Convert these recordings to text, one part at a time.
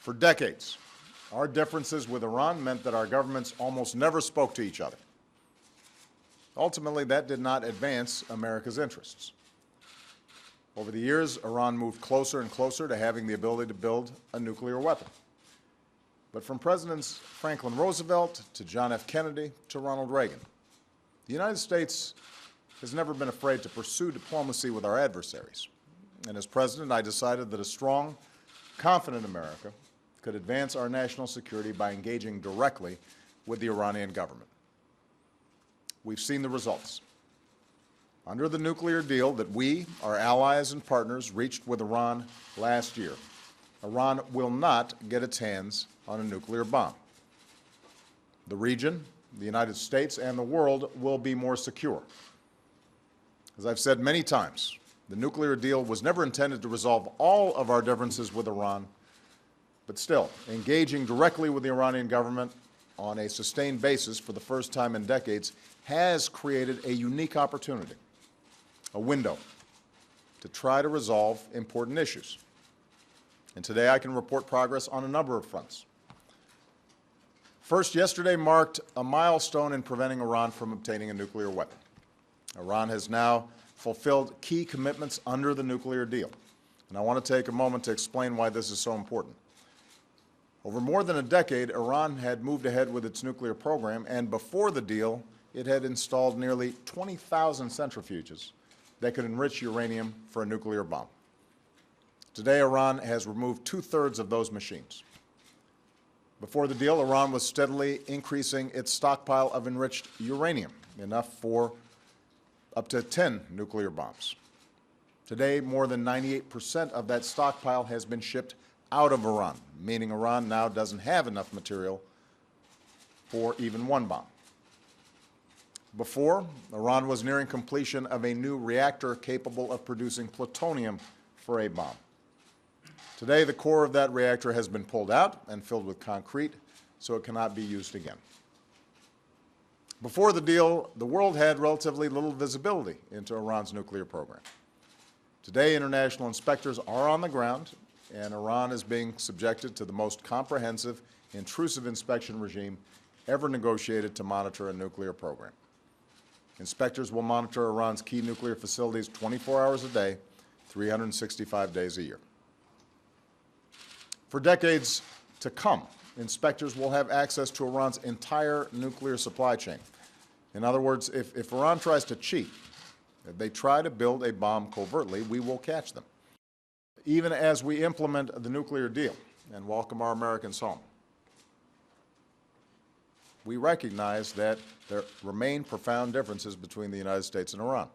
For decades, our differences with Iran meant that our governments almost never spoke to each other. Ultimately, that did not advance America's interests. Over the years, Iran moved closer and closer to having the ability to build a nuclear weapon. But from Presidents Franklin Roosevelt to John F. Kennedy to Ronald Reagan, the United States has never been afraid to pursue diplomacy with our adversaries. And as president, I decided that a strong, confident America could advance our national security by engaging directly with the Iranian government. We've seen the results. Under the nuclear deal that we, our allies and partners, reached with Iran last year, Iran will not get its hands on a nuclear bomb. The region, the United States, and the world will be more secure. As I've said many times, the nuclear deal was never intended to resolve all of our differences with Iran, but still, engaging directly with the Iranian government on a sustained basis for the first time in decades has created a unique opportunity, a window, to try to resolve important issues. And today I can report progress on a number of fronts. First, yesterday marked a milestone in preventing Iran from obtaining a nuclear weapon. Iran has now fulfilled key commitments under the nuclear deal. And I want to take a moment to explain why this is so important. Over more than a decade, Iran had moved ahead with its nuclear program, and before the deal, it had installed nearly 20,000 centrifuges that could enrich uranium for a nuclear bomb. Today, Iran has removed 2/3 of those machines. Before the deal, Iran was steadily increasing its stockpile of enriched uranium, enough for up to 10 nuclear bombs. Today, more than 98% of that stockpile has been shipped out of Iran, meaning Iran now doesn't have enough material for even one bomb. Before, Iran was nearing completion of a new reactor capable of producing plutonium for a bomb. Today, the core of that reactor has been pulled out and filled with concrete, so it cannot be used again. Before the deal, the world had relatively little visibility into Iran's nuclear program. Today, international inspectors are on the ground, and Iran is being subjected to the most comprehensive, intrusive inspection regime ever negotiated to monitor a nuclear program. Inspectors will monitor Iran's key nuclear facilities 24 hours a day, 365 days a year. For decades to come, inspectors will have access to Iran's entire nuclear supply chain. In other words, if Iran tries to cheat, if they try to build a bomb covertly, we will catch them. Even as we implement the nuclear deal and welcome our Americans home, we recognize that there remain profound differences between the United States and Iran.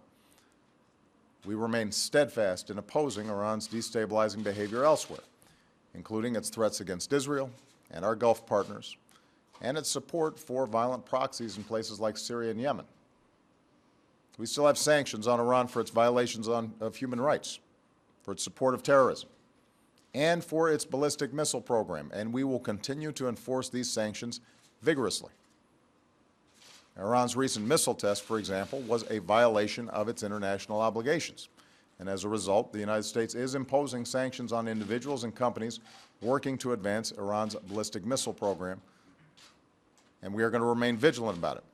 We remain steadfast in opposing Iran's destabilizing behavior elsewhere, including its threats against Israel and our Gulf partners, and its support for violent proxies in places like Syria and Yemen. We still have sanctions on Iran for its violations of human rights, for its support of terrorism, and for its ballistic missile program, and we will continue to enforce these sanctions vigorously. Iran's recent missile test, for example, was a violation of its international obligations. And as a result, the United States is imposing sanctions on individuals and companies working to advance Iran's ballistic missile program, and we are going to remain vigilant about it.